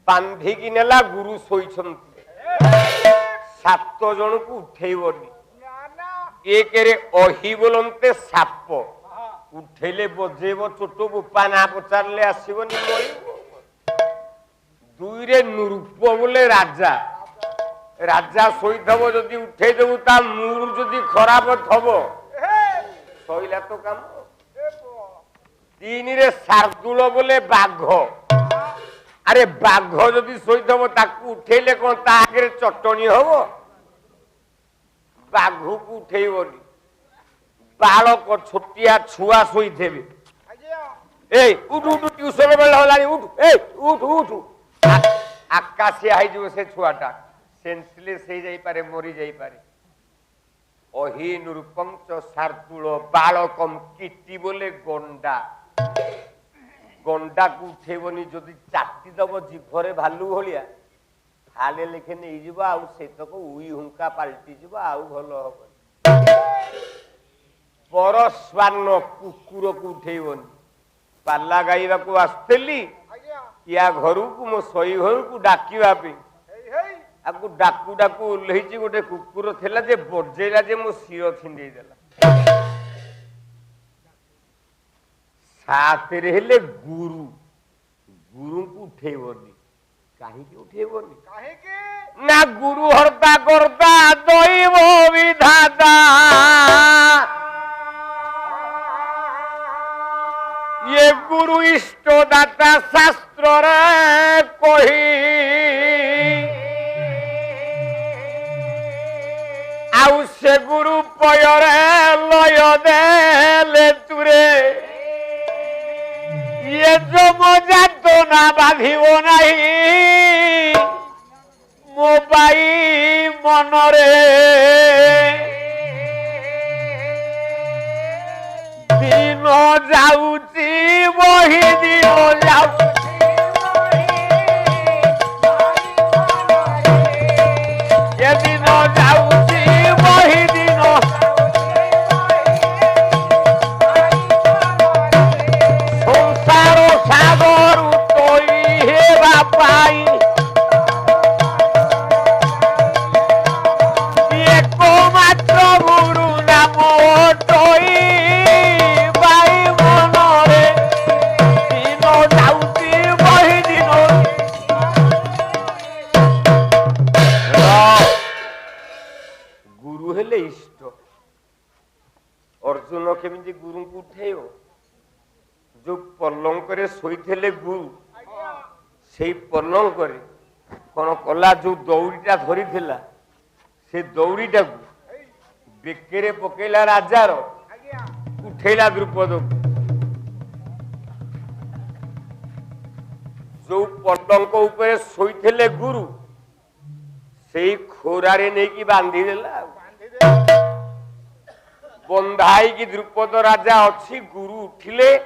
बांधिकी नेला गुरु शोइछन्ति 7 जन को उठेइबनी एक अही बोलते साप उठेले बजेब चोट बुपा ना पचारे आसबनी दुई रे नृप बोले राजा राजा शोथब जदि उठेदेबू ता मूड जदि खराब थब सईला तो काम 3 रे शार्दूल बोले बाघ अरे बाघ जदि शोथब ताकू उठेले कौन ता आगे चटणी हम बाघ को उठेबनी बालक छोटिया छुआ शोथे उठ उठ ट्यूशन बेला होलानी उठ उठ उठ आकाशिया हो से छुआटा सेंसलेस हो जाई पारे मरी जाई पारे अही नृपंच शार्दूल बालकम कीटी बोले गंडा गंडा को उठेबनी जदि चाटी दब जीभरे भालू भलिया फाले लेखे नहीं जीव आउ सेतक उई हुंका पाल्टी जीव आउ भल हम परस्वान कुकुर को उठेबनी पाला गाइबा को आसली या घर को मो सई घर को डाकिबा पे आपको डाकू डाकू ओल्लैची गोटे कुकुर थिला जे बजेला जे मो सिर छिंदे देला साथे हेले गुरु गुरु को उठेबनी काहे के उठेबनी काहे के ना गुरु हरता करता दैव विधाता ये गुरु इष्ट दाता शास्त्र रे कही आउ से गुरु पयरे लय देले तुरे ये जो मजा तो ना बाधिबो नहीं मोबाई मनरे दिन जाऊची वही दिन जाऊ ये दिन जाऊची वही दिन संसार सागर तोई हेबा पाई एकमात्र गुरु नाम तोई अर्जुन केमी गुरु को उठेब जो पलंक शोथे गुरु से पलंक कौन कला जो दौड़ीटा धरी से दौड़ीटा को बेकेरे पकेला राजार उठेला द्रुपद जो पलंक उपर शोथे गुरु से खोरारे नहीं कि बांधी देला बंधाई की द्रुपद राजा अच्छी गुरु उठिले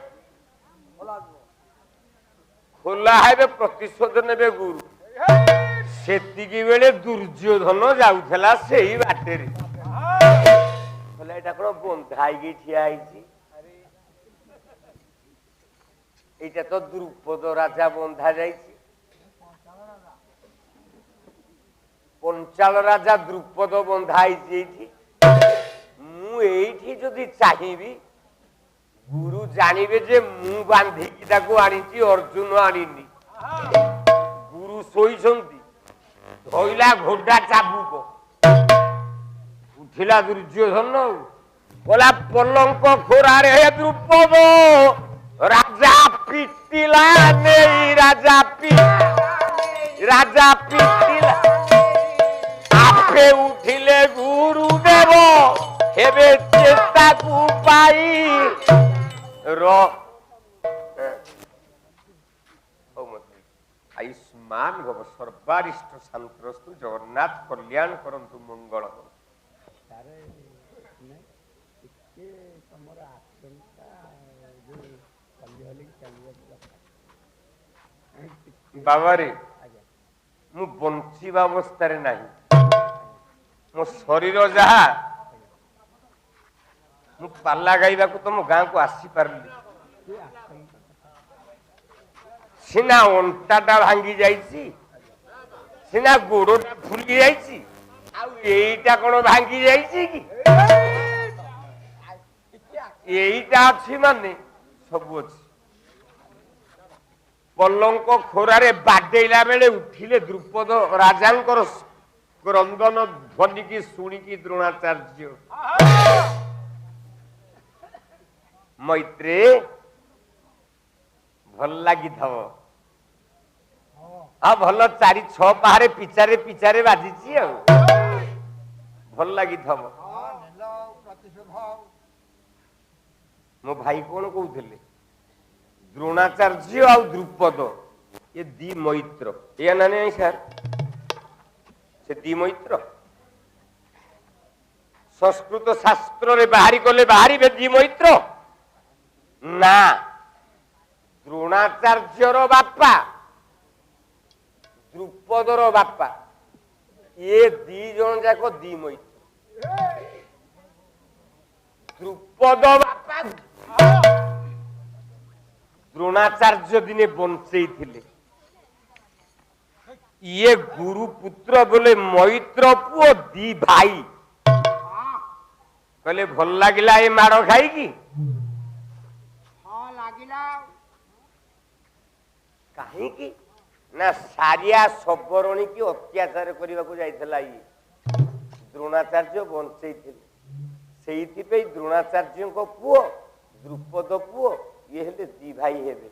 खोला है प्रतिशोध ने गुरु सेतिकी बेले दुर्योधन जाऊला से ही बाटे कौन बंधाई ठिया ये तो द्रुपद राजा बंधा जा पंचाल राजा द्रुपद बंधाई मुझे जदि चाहिए गुरु जानवे जे मु बांधिकी आनी अर्जुन आनीनी गुरु शोइछंती धइला घोड़ा चाबुक उठिला दुर्योधन बोला पलंक खोरा रे द्रुपद राजा पिटिला नहीं राजा पिटिला आपे उठिले गुरुदेव हेबे चेता को पाई आयुष्मान भव सर्वारिष्ट शांतरस्तु जगन्नाथ कल्याण करंतु मंगल बाबा रे मु बंचिबा अवस्था नहीं मो शरीर जहा मु पाला गाइबा को तो मो गाँ को आसी पारली সিনা অন্টাটা ভাঙ্গি যাইছি, সিনা গোড়টা ফুলি যাইছি, ଆଉ এইটা কোন ভাঙ্গি যাইছি কি? এইটা ଅଛି ମାନେ ସବୁ ଅଛି। ପଲଙ୍କ ଖୋରାରେ ବାଡେଇଲା ବେଳେ ଉଠିଲେ ଦ୍ରୁପଦ ରାଜାଙ୍କର କ୍ରନ୍ଦନ ଧ୍ୱନିକି ଶୁଣିକି ଦ୍ରୋଣାଚାର୍ଯ୍ୟ ମୈତ୍ରୀ ଭଲ ଲାଗିଥିବ। ଆଉ ଭଲ 4-6 ପାହାରେ ପିଚାରେ ପିଚାରେ ବାଜିଛି ଆଉ ଭଲ ଲାଗିଥିବ। ମୋ ଭାଇ କଣ କହୁଥିଲେ? ଦ୍ରୋଣାଚାର୍ଯ୍ୟ ଆଉ ଦ୍ରୁପଦ ଏ ଦି ମୈତ୍ର, ଏଇଆ ନା ନାଇଁ ସାର୍? ସେ ଦି ମୈତ୍ର ସଂସ୍କୃତ ଶାସ୍ତ୍ରରେ ବାହାରି ଗଲେ ବାହାରିବେ ଦି ମୈତ୍ର ନା? ଦ୍ରୋଣାଚାର୍ଯ୍ୟର ବାପା ଦ୍ରୁପଦର ବାପା ଏ ଦି ଜଣ ଯାକ ଦି ମୈତ୍ର। ଦ୍ରୁପଦ ବାପା ଦ୍ରୋଣାଚାର୍ଯ୍ୟ ଦିନେ ବଞ୍ଚେଇଥିଲେ। ଇଏ ଗୁରୁ ପୁତ୍ର ବୋଲେ ମୈତ୍ର ପୁଅ ଦି ଭାଇ। କହିଲେ ଭଲ ଲାଗିଲା ଏ ମାଡ଼ ଖାଇକି? କାହିଁକି ନା ସାରିଆ ସବରଣୀ କି ଅତ୍ୟାଚାର କରିବାକୁ ଯାଇଥିଲା ଇଏ, ଦ୍ରୋଣାଚାର୍ଯ୍ୟ ବଞ୍ଚେଇଥିଲେ। ସେଇଥିପାଇଁ ଦ୍ରୋଣାଚାର୍ଯ୍ୟଙ୍କ ପୁଅ ଦ୍ରୁପଦ ପୁଅ ଇଏ ହେଲେ ଦି ଭାଇ ହେବେ।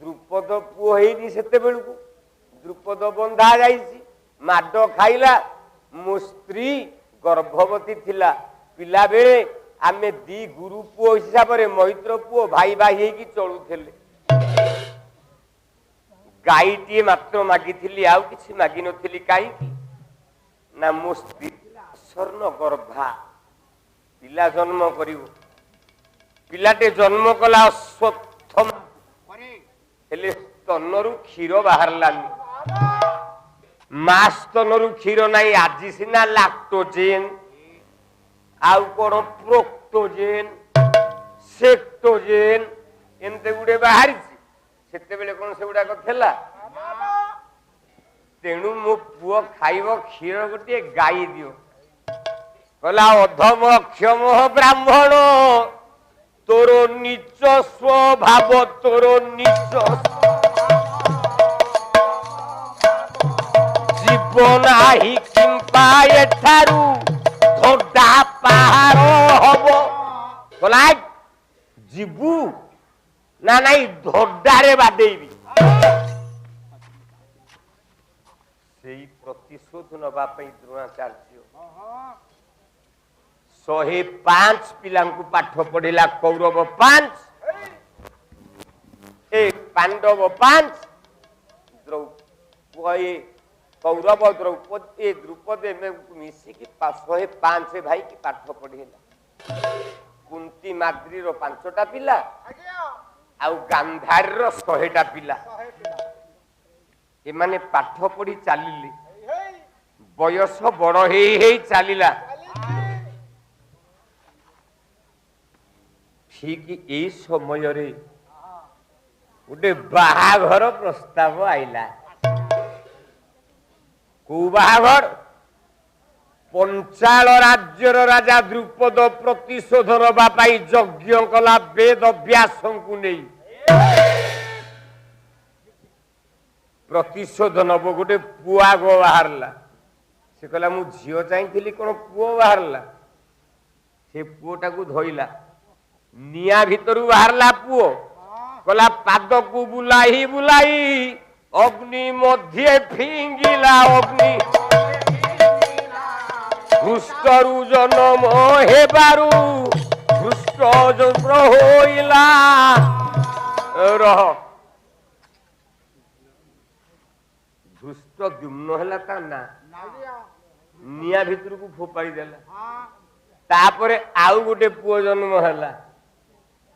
ଦ୍ରୁପଦ ପୁଅ ହେଇନି ସେତେବେଳକୁ, ଦ୍ରୁପଦ ବନ୍ଧା ଯାଇଛି, ମାଡ ଖାଇଲା। ମୋ ସ୍ତ୍ରୀ ଗର୍ଭବତୀ ଥିଲା, ପିଲାବେଳେ ଆମେ ଦି ଗୁରୁ ପୁଅ ହିସାବରେ ମୈତ୍ର ପୁଅ ଭାଇ ଭାଇ ହେଇକି ଚଳୁଥିଲେ। ଗାଈଟିଏ ମାତ୍ର ମାଗିଥିଲି, ଆଉ କିଛି ମାଗିନଥିଲି। କାହିଁକି ନା ମୋ ସ୍ତ୍ରୀ ସ୍ୱର୍ଣ୍ଣ ଗର୍ଭା, ପିଲା ଜନ୍ମ କରିବ। ପିଲାଟେ ଜନ୍ମ କଲା ଅଶ୍ୱତ୍ଥ, ହେଲେ ସ୍ତନରୁ କ୍ଷୀର ବାହାରିଲାନି। ମା ସ୍ତନରୁ କ୍ଷୀର ନାହିଁ। ଆଜି ସିନା ଲାକ୍ଟୋଜେନ୍ ଆଉ କଣ ପ୍ରୋକ୍ଟୋଜେନ୍ ସେକ୍ଟୋଜେନ୍ ଏମିତି ଗୁଡେ ବାହାରିଛି, ସେତେବେଳେ କଣ ସେଗୁଡାକ ଥିଲା? ତେଣୁ ମୋ ପୁଅ ଖାଇବ କ୍ଷୀର ଗୋଟିଏ ଗାଈ ଦିଅ। କହିଲା ଅଧମ କ୍ଷମ ବ୍ରାହ୍ମଣ, ତୋର ନିଚ ସ୍ୱଭାବ, ତୋର ନିଚ ଜୀବନ ଆହି କିମ୍ପା ଏଠାରୁ ଧୋଡା ପାହାର ହବ। କହିଲା ଯିବୁ ନା ନାଇଁ ଧୋଡାରେ ବାଡେଇବି। ସେଇ ପ୍ରତିଶୋଧ ନବା ପାଇଁ ଦ୍ରୋଣାଚାର୍ଯ୍ୟ 105 ପିଲାଙ୍କୁ ପାଠ ପଢିଲା। କୌରବ 5, ପାଣ୍ଡବ 5, କୌରବ ଦ୍ରୌପଦୀ ଦ୍ରୁପଦ ମିଶିକି 105 ଭାଇ କି ପାଠ ପଢେଇଲା। କୁନ୍ତୀ ମାଦ୍ରୀର 5ଟା ପିଲା ଆଉ ଗାନ୍ଧାରୀର 100ଟା ପିଲା। ଏମାନେ ପାଠ ପଢି ଚାଲିଲେ, ବୟସ ବଡ ହେଇ ହେଇ ଚାଲିଲା। ଠିକ ଏଇ ସମୟରେ ଗୋଟେ ବାହାଘର ପ୍ରସ୍ତାବ ଆଇଲା। କୋଉ ବାହାଘର? ପଞ୍ଚାଳ ରାଜ୍ୟର ରାଜା ଦ୍ରୁପଦ ପ୍ରତିଶୋଧ ନବା ପାଇଁ ଯଜ୍ଞ କଲା ବେଦ ବ୍ୟାସଙ୍କୁ ନେଇ। ପ୍ରତିଶୋଧ ନବ, ଗୋଟେ ପୁଅ ଆଗ ବାହାରିଲା। ସେ କହିଲା ମୁଁ ଝିଅ ଚାହିଁଥିଲି, କଣ ପୁଅ ବାହାରିଲା? ସେ ପୁଅଟାକୁ ଧଇଲା, ନିଆଁ ଭିତରୁ ବାହାରିଲା ପୁଅ। କହିଲା ପାଦକୁ ବୁଲାଇ ବୁଲାଇ ଅଗ୍ନି ମଧ୍ୟରେ ଫିଙ୍ଗିଲା। ଅଗ୍ନି ହୃଷ୍ଟରୁ ଜନ୍ମ ହେବାରୁ ହୃଷ୍ଟ ହୋଇଲା। ରହ, ଧୃଷ୍ଟ ଦ୍ୟୁମ୍ନ ହେଲା ତା ନା, ନିଆଁ ଭିତରକୁ ଫୋପାଡ଼ି ଦେଲା। ତାପରେ ଆଉ ଗୋଟେ ପୁଅ ଜନ୍ମ ହେଲା,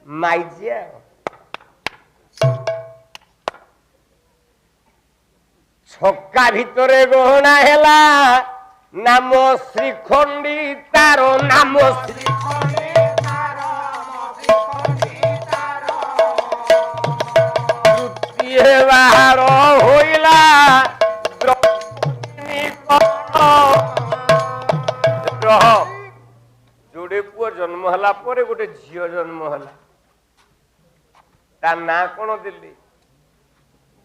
ମାଇଜିଆ। ଛକା ଭିତରେ ଗହଣା ହେଲା, ନାମ ଶ୍ରୀଖଣ୍ଡୀ ତାର, ନାମ ତୃତୀୟ ବାହାର ହୋଇଲା ଯୋଡ଼େ ପୁଅ ଜନ୍ମ ହେଲା ପରେ ଗୋଟେ ଝିଅ ଜନ୍ମ ହେଲା। ତା ନାଁ କଣ ଦେଲେ?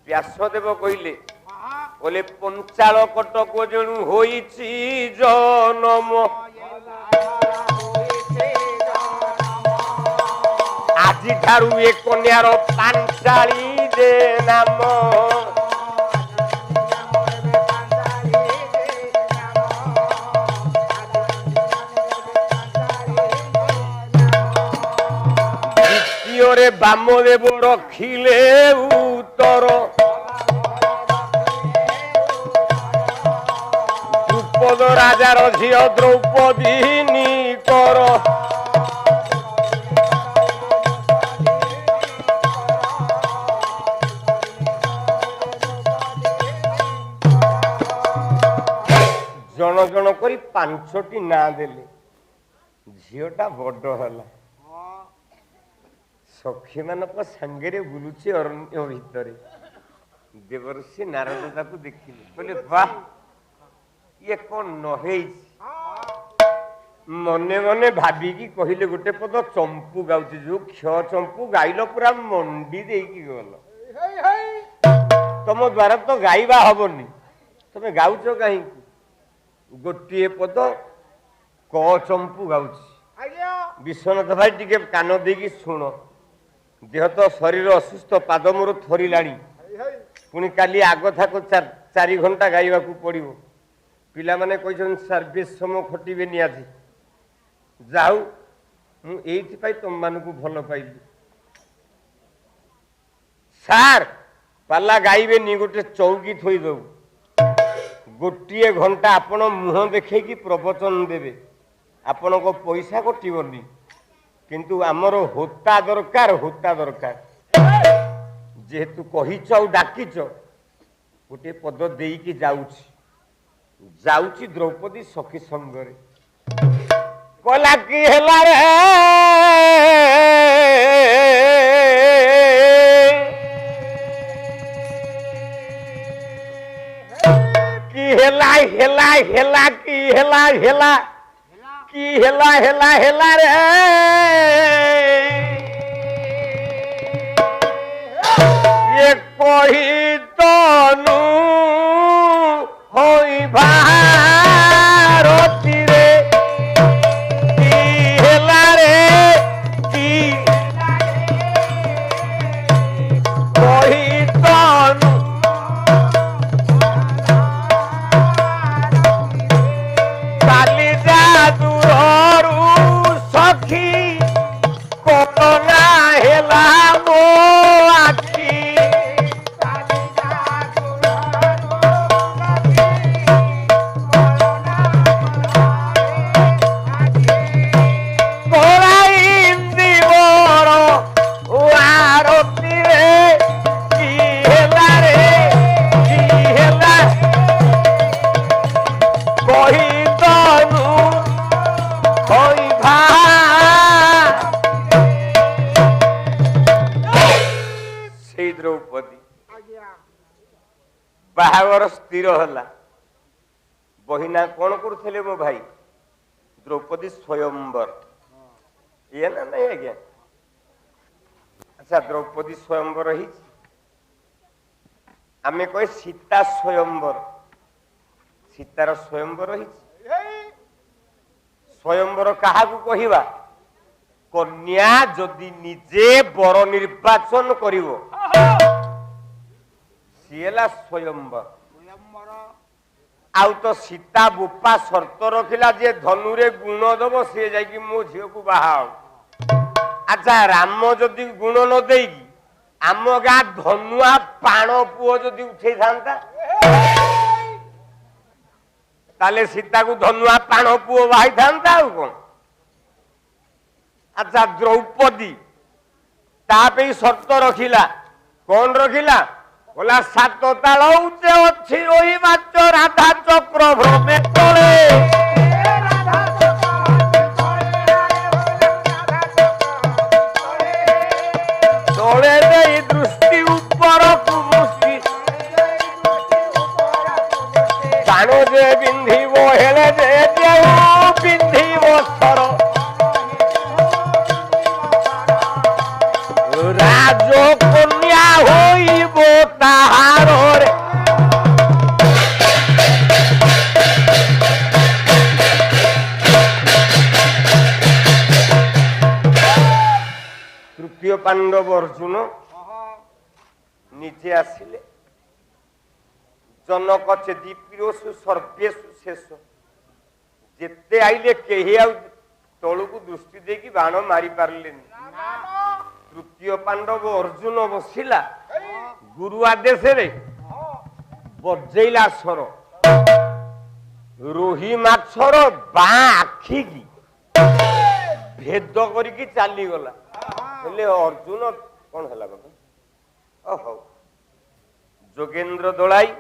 ବ୍ୟାସଦେବ କହିଲେ ପଞ୍ଚାଳ କଟକ ଜଣୁ ହୋଇଛି ଜନମ, ଆଜିଠାରୁ ଏ କନ୍ୟାର ପାଞ୍ଚାଳି ଦେ ନାମ। ଦ୍ୱିତୀୟରେ ବାମଦେବ ରଖିଲେ ଉତ୍ତର, ଦ୍ରୁପଦ ରାଜାର ଝିଅ ଦ୍ରୌପଦୀ ନିକର। ଜଣ ଜଣ କରି ପାଞ୍ଚଟି ନାଁ ଦେଲେ। ଝିଅଟା ବଡ ହେଲା, ସଖୀ ମାନଙ୍କ ସାଙ୍ଗରେ ବୁଲୁଛି ଅରଣ୍ୟ ଭିତରେ। ଦେବର୍ଷି ନାରଦ ତାକୁ ଦେଖିଲେ, କହିଲେ ବାଃ ଇଏ କଣ ନ ହେଇଛି। ମନେ ମନେ ଭାବିକି କହିଲେ ଗୋଟେ ପଦ ଚମ୍ପୁ ଗାଉଛି, ଯୋଉ କ୍ଷ ଚମ୍ପୁ ଗାଇଲ ପୁରା ମଣ୍ଡି ଦେଇକି ଗଲ। ତମ ଦ୍ୱାରା ତ ଗାଇବା ହବନି, ତମେ ଗାଉଛ କାହିଁକି? ଗୋଟିଏ ପଦ କ ଚମ୍ପୁ ଗାଉଛି। ବିଶ୍ୱନାଥ ଭାଇ ଟିକେ କାନ ଦେଇକି ଶୁଣ। ଦେହ ତ ଶରୀର ଅସୁସ୍ଥ, ପାଦ ମୋର ଥରିଲାଣି, ପୁଣି କାଲି ଆଗ ଥାକ 4 ଘଣ୍ଟା ଗାଇବାକୁ ପଡ଼ିବ। ପିଲାମାନେ କହିଛନ୍ତି ସାର୍ ବେଶ ସମୟ ଖଟିବେ ନିହାତି। ଯାଉ ମୁଁ ଏଇଥିପାଇଁ ତମମାନଙ୍କୁ ଭଲ ପାଇଲି। ସାର୍ ପାଲା ଗାଇବେନି, ଗୋଟେ ଚୌକି ଥୋଇଦଉ, ଗୋଟିଏ ଘଣ୍ଟା ଆପଣ ମୁହଁ ଦେଖେଇକି ପ୍ରବଚନ ଦେବେ, ଆପଣଙ୍କ ପଇସା କଟିବନି, କିନ୍ତୁ ଆମର ହୋତା ଦରକାର, ହୋତା ଦରକାର। ଯେହେତୁ କହିଛ ଆଉ ଡାକିଛ, ଗୋଟେ ପଦ ଦେଇକି ଯାଉଛି। ଯାଉଛି ଦ୍ରୌପଦୀ ସଖୀ ସଙ୍ଗରେ। କଲା କି ହେଲା ରେ কি হেলা হেলা হেলা কি হেলা হেলা কি হেলা হেলা হেলা রে এ কহি তনু হই ভারতী রে কি হেলা রে কি কহি তনু ବାହାଘର ସ୍ଥିର ହେଲା। ବହିନା କଣ କରୁଥିଲେ ମୋ ଭାଇ? ଦ୍ରୌପଦୀ ସ୍ୱୟଂବର ଇଏ ନା ନାଇଁ ଆଜ୍ଞା? ଆଚ୍ଛା, ଦ୍ରୌପଦୀ ସ୍ୱୟଂବର ହେଇଛି। ଆମେ କହେ ସୀତା ସ୍ୱୟଂବର, ସୀତାର ସ୍ୱୟଂବର ହେଇଛି। ସ୍ୱୟଂବର କାହାକୁ କହିବା? କନ୍ୟା ଯଦି ନିଜେ ବର ନିର୍ବାଚନ କରିବ ସିଏ ହେଲା ସ୍ୱୟଂବର। ଆଉ ତ ସୀତା ବୋପା ସର୍ତ୍ତ ରଖିଲା, ଯେ ଧନୁରେ ଗୁଣ ଦବ ସିଏ ଯାଇକି ମୋ ଝିଅକୁ ବାହା ହବ। ଆଚ୍ଛା, ରାମ ଯଦି ଗୁଣ ନ ଦେଇକି ଆମ ଗାଁ ଧନୁଆ ପାଣ ପୁଅ ଯଦି ଉଠେଇଥାନ୍ତା, ତାହେଲେ ସୀତାକୁ ଧନୁଆ ପାଣ ପୁଅ ବାହାଇଥାନ୍ତା ଆଉ କଣ? ଆଚ୍ଛା, ଦ୍ରୌପଦୀ ତା ପାଇଁ ସର୍ତ୍ତ ରଖିଲା। କଣ ରଖିଲା? बोला 7 ताल उच्चे अच्छी रोही माच राधा चक्र भ्रमे तले तले दे दृष्टि ऊपर को मुष्टि ବାଣ ଯେ ବିନ୍ଧିବ ହେଲେ ଯେ ଯେଉଁ ପିନ୍ଧିବ ସ୍ତର ରାଜକନ୍ୟା ହୋଇବ ତାହାରରେ ତୃତୀୟ ପାଣ୍ଡବ ଅର୍ଜୁନ ନିଜେ ଆସିଲେ ଜନକ ଚେଦି ପିରୋସୁ ସର୍ବେସୁ ଶେଷ ଯେତେ ଆଇଲେ କେହି ଆଉ ତଳକୁ ଦୃଷ୍ଟି ଦେଇକି ବାଣ ମାରି ପାରିଲେନି ତୃତୀୟ ପାଣ୍ଡବ ଅର୍ଜୁନ ବସିଲା ଗୁରୁ ଆଦେଶରେ ବଜେଇଲା ସ୍ୱର ରୋହି ମାଛର ବାଁ ଆଖିକି ଭେଦ କରିକି ଚାଲିଗଲା ହେଲେ ଅର୍ଜୁନ କଣ ହେଲା ବାବା ହଉ ଯୋଗେନ୍ଦ୍ର ଦଳାଇ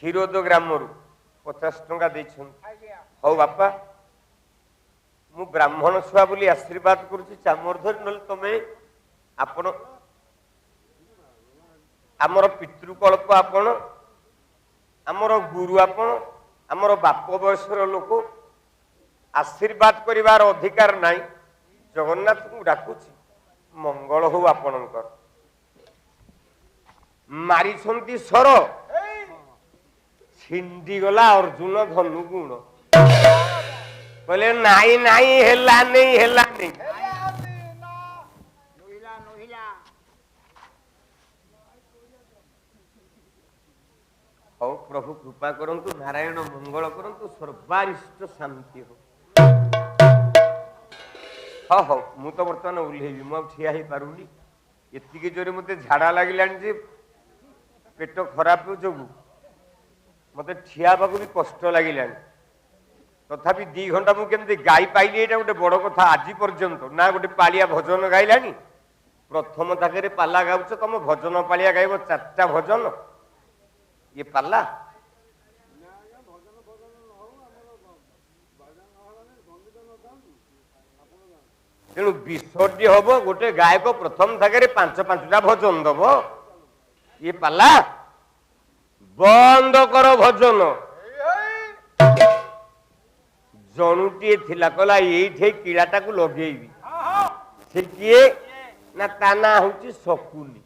କ୍ଷୀରୋଦ ଗ୍ରାମରୁ 50 ଟଙ୍କା ଦେଇଛନ୍ତି ହଉ ବାପା ମୁଁ ବ୍ରାହ୍ମଣ ଛୁଆ ବୋଲି ଆଶୀର୍ବାଦ କରୁଛି ଚାମର ଧରି ନହେଲେ ତମେ ଆପଣ ଆମର ପିତୃକଳ୍ପ ଆପଣ ଆମର ଗୁରୁ ଆପଣ ଆମର ବାପ ବୟସର ଲୋକ ଆଶୀର୍ବାଦ କରିବାର ଅଧିକାର ନାହିଁ ଜଗନ୍ନାଥଙ୍କୁ ଡାକୁଛି ମଙ୍ଗଳ ହଉ ଆପଣଙ୍କର ମାରିଛନ୍ତି ସର ଛିଣ୍ଡିଗଲା ଅର୍ଜୁନ ଧନୁ ଗୁଣ କହିଲେ ନାଇଁ ନାଇଁ ହେଲାନି ହେଲାନି ହଉ ପ୍ରଭୁ କୃପା କରନ୍ତୁ ନାରାୟଣ ମଙ୍ଗଳ କରନ୍ତୁ ସର୍ବାରିଷ୍ଟ ଶାନ୍ତି ହଉ ହଁ ହଉ ମୁଁ ତ ବର୍ତ୍ତମାନ ଓହ୍ଲେଇବି ମୁଁ ଆଉ ଠିଆ ହେଇପାରୁନି ଏତିକି ଜୋରେ ମତେ ଝାଡା ଲାଗିଲାଣି ଯେ ପେଟ ଖରାପ ଯୋଗୁ ମତେ ଠିଆ ହେବାକୁ ବି କଷ୍ଟ ଲାଗିଲାଣି ତଥାପି 2 ଘଣ୍ଟା ମୁଁ କେମିତି ଗାଇ ପାଇଲି ଏଇଟା ଗୋଟେ ବଡ କଥା ଆଜି ପର୍ଯ୍ୟନ୍ତ ନା ଗୋଟେ ପାଳିଆ ଭଜନ ଗାଇଲାଣି ପ୍ରଥମ ତାକରେ ପାଲା ଗାଉଛ ତମ ଭଜନ ପାଳିଆ ଗାଇବ 4ଟା ଭଜନ ଇଏ ପାଲା ତେଣୁ ବିସର୍ଜି ହବ ଗୋଟେ ଗାୟକ ପ୍ରଥମ ଥାକରେ 5-5ଟା ଭଜନ ଦବ ଇଏ ପାଲା ବନ୍ଦ କର ଭଜନ ଜଣୁଟିଏ ଥିଲା କହିଲା ଏଇଠି କିଳାଟାକୁ ଲଗେଇବି ସେ କିଏ ନା ତା ନାଁ ହଉଛି ଶକୁନି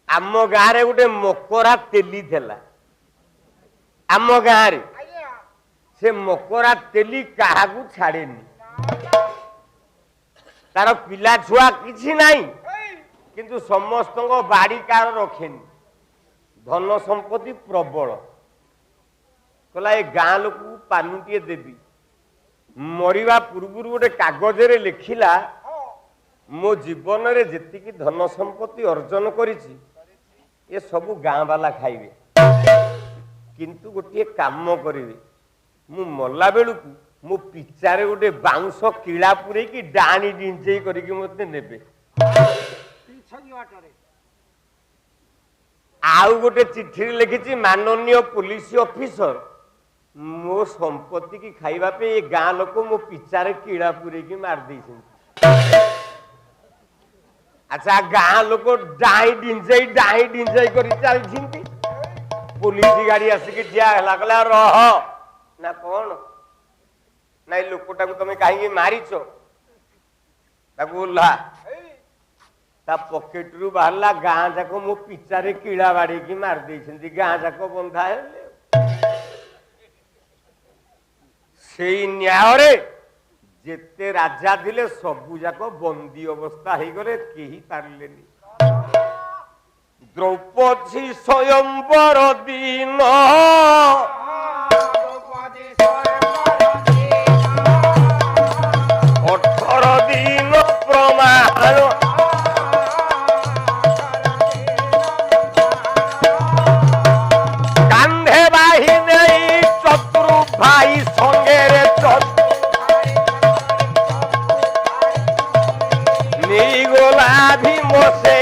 ଆମ ଗାଁରେ ଗୋଟେ ମକରା ତେଲି ଥିଲା ଆମ ଗାଁରେ ସେ ମକରା ତେଲି କାହାକୁ ଛାଡେନି ତାର ପିଲା ଛୁଆ କିଛି ନାହିଁ କିନ୍ତୁ ସମସ୍ତଙ୍କ ବାଡି କାର ରଖେନି ଧନ ସମ୍ପତ୍ତି ପ୍ରବଳ କହିଲା ଏ ଗାଁ ଲୋକକୁ ପାନୁଟିଏ ଦେବି ମରିବା ପୂର୍ବରୁ ଗୋଟେ କାଗଜରେ ଲେଖିଲା ମୋ ଜୀବନରେ ଯେତିକି ଧନ ସମ୍ପତ୍ତି ଅର୍ଜନ କରିଛି ଏ ସବୁ ଗାଁ ବାଲା ଖାଇବେ କିନ୍ତୁ ଗୋଟିଏ କାମ କରିବେ ମୁଁ ମଲା ବେଳକୁ ମୋ ପିଚାରେ ଗୋଟେ ବାଉଁଶ କିଳା ପୁରେଇକି ଡାଣି ଡିଞ୍ଚେଇ କରିକି ମତେ ନେବେ ଆଉ ଗୋଟେ ଚିଠିରେ ଲେଖିଛି ମାନନୀୟ ପୋଲିସ ଅଫିସର ମୋ ସମ୍ପତ୍ତି କି ଖାଇବା ପାଇଁ ଏ ଗାଁ ଲୋକ ମୋ ପିଚାରେ କିଳା ପୁରେଇକି ମାରି ଦେଇଛନ୍ତି ଆଚ୍ଛା ଗାଁ ଲୋକ ଡାଇ ଡିଞ୍ଚେଇ କରି ଚାଲିଛନ୍ତି ପୁଲିସ ଗାଡି ଆସିକି ଠିଆ ହେଲା କହିଲା ରହ ନା କଣ ନାଇଁ ଲୋକଟାକୁ ତମେ କାହିଁକି ମାରିଛ ତାକୁ ଓହ୍ଲା ତା ପକେଟରୁ ବାହାରିଲା ଗାଁ ଯାକ ମୋ ପିଚାରେ କିଳା ବାଡେଇକି ମାରି ଦେଇଛନ୍ତି ଗାଁ ଯାକ ବନ୍ଧା ହେଲେ ସେଇ ନ୍ୟାୟରେ ଯେତେ ରାଜା ଥିଲେ ସବୁ ଯାକ ବନ୍ଦୀ ଅବସ୍ଥା ହେଇଗଲେ କେହି ପାରିଲେନି ଦ୍ରୌପଦୀ ସ୍ୱୟଂବର ଦିନ 18 ଦିନ ପ୍ରମାଣ କାନ୍ଧେ ବାହି ନେଇ ଶତ୍ରୁ ଭାଇ ସଙ୍ଗେରେ ନେଇଗଲା ଭୀମ ସେ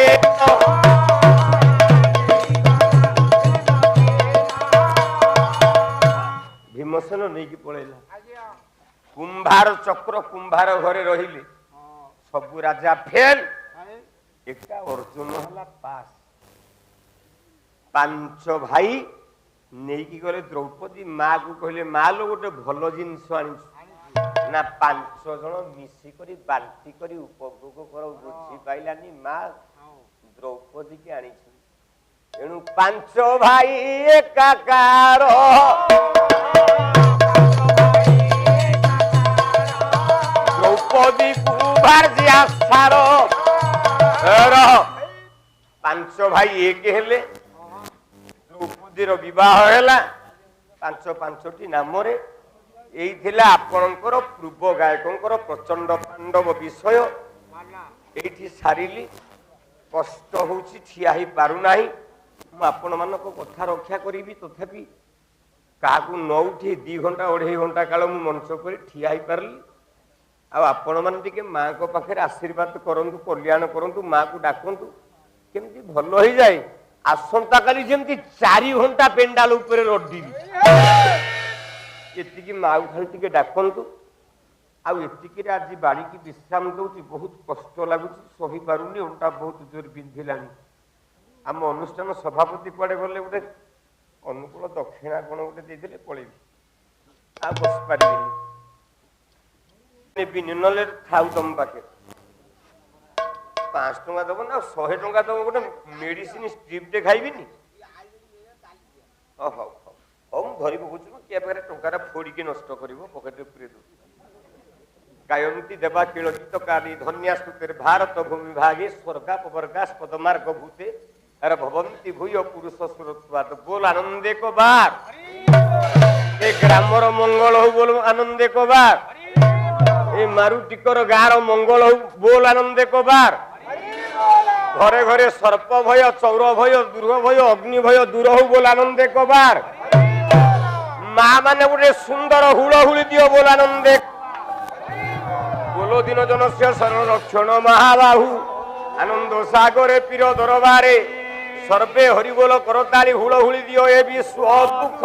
ଭୀମସେନ ନେଇକି ପଳେଇଲା କୁମ୍ଭାର ଚକ୍ର କୁମ୍ଭାର ଘରେ ରହିଲେ ସବୁ ରାଜା ଫେଲ ଏକା ଅର୍ଜୁନ ହେଲା ପାସ୍ 5 ଭାଇ ନେଇକି ଗଲେ ଦ୍ରୌପଦୀ ମା କୁ କହିଲେ ମା ଲୋ ଗୋଟେ ଭଲ ଜିନିଷ ଆଣିଛୁ ନା 5 ଜଣ ମିଶିକରି ବାଣ୍ଟି କରି ଉପଭୋଗ କର ବୁଝି ପାଇଲାନି ମା ଦ୍ରୌପଦୀ କି ଆଣିଛି ଏଣୁ 5 ଭାଇ ଏକାକାର ଦ୍ରୌପଦୀ କୁ ଭାର୍ଜି ଆଶାର 5 ଭାଇ ଏକ ହେଲେ ଦ୍ରୌପଦୀର ବିବାହ ହେଲା 5ଟି ନାମରେ ଏଇ ଥିଲା ଆପଣଙ୍କର ପୂର୍ବ ଗାୟକଙ୍କର ପ୍ରଚଣ୍ଡ ପାଣ୍ଡବ ବିଷୟ ଏଇଠି ସାରିଲି କଷ୍ଟ ହଉଛି ଠିଆ ହେଇ ପାରୁନାହିଁ ମୁଁ ଆପଣମାନଙ୍କ କଥା ରକ୍ଷା କରିବି ତଥାପି କାହାକୁ ନ ଉଠି 2 ଘଣ୍ଟା 2.5 ଘଣ୍ଟା କାଳ ମୁଁ ମଞ୍ଚ କରି ଠିଆ ହେଇପାରିଲି ଆଉ ଆପଣମାନେ ଟିକେ ମାଙ୍କ ପାଖରେ ଆଶୀର୍ବାଦ କରନ୍ତୁ କଲ୍ୟାଣ କରନ୍ତୁ ମାକୁ ଡାକନ୍ତୁ କେମିତି ଭଲ ହେଇଯାଏ ଆସନ୍ତା କାଲି ଯେମିତି 4 ଘଣ୍ଟା ପେଣ୍ଡାଲ ଉପରେ ରଡିବି ଏତିକି ମାକୁ ଖାଲି ଟିକେ ଡାକନ୍ତୁ ଆଉ ଏତିକିରେ ଆଜି ବାଡ଼ିକି ବିଶ୍ରାମ ଦଉଛି ବହୁତ କଷ୍ଟ ଲାଗୁଛି ସହି ପାରୁନି ଅଣ୍ଟା ବହୁତ ଜୋର ବିନ୍ଧିଲାଣି ଆମ ଅନୁଷ୍ଠାନ ସଭାପତି କୁଆଡ଼େ ଗଲେ ଗୋଟେ ଅନୁକୂଳ ଦକ୍ଷିଣା କ'ଣ ଗୋଟେ ଦେଇଦେଲେ ପଳେଇବି ଆଉ ବସିପାରିବିନି ନେବିନି ନହେଲେ ଥାଉ ତମ ପାଖରେ 5 ଟଙ୍କା ଦେବ ନା 100 ଟଙ୍କା ଦେବ ଗୋଟେ ମେଡିସିନ ଷ୍ଟ୍ରିପ୍ଟେ ଖାଇବିନି ହଉ ହଉ ହଉ ମୁଁ ଧରି ପକଉଛି କିଏ ପାଖରେ ଟଙ୍କାଟା ଫୋଡ଼ିକି ନଷ୍ଟ କରିବ ପକେଟରେ ପୁରେଇ ଦେଉଛି ଗାୟନ୍ତି ଦେବା କିଳକିତ କାଲି ଧନ୍ୟାସ୍ତୁତେର ଭାରତ ଭୂମି ଭାଗେ ସ୍ୱର୍ଗାପବର୍ଗାସ ପଦମାର୍ଗ ଭୂତେ अरे भवंती भूय पुरुष सुरत्वाद बोल आनंदे को बार ए ग्रामर मंगल हो बोल आनंदे को बार ए मारुटिकर गाँर मंगल हो बोल आनंदे को बार घरे घरे सर्प भय चौर भय दुर्ग भय अग्नि भय दूर हो बोल आनंदे को बार माँ माने गोटे सुंदर हुड़हुड़ी दियो बोल आनंदे बोलो दिन जन से संरक्षण महाबाहु आनंद सागरे पीर दरबारे सर्वे हरिबोल करताली हुड़हुड़ी दियो ए विश्व दुख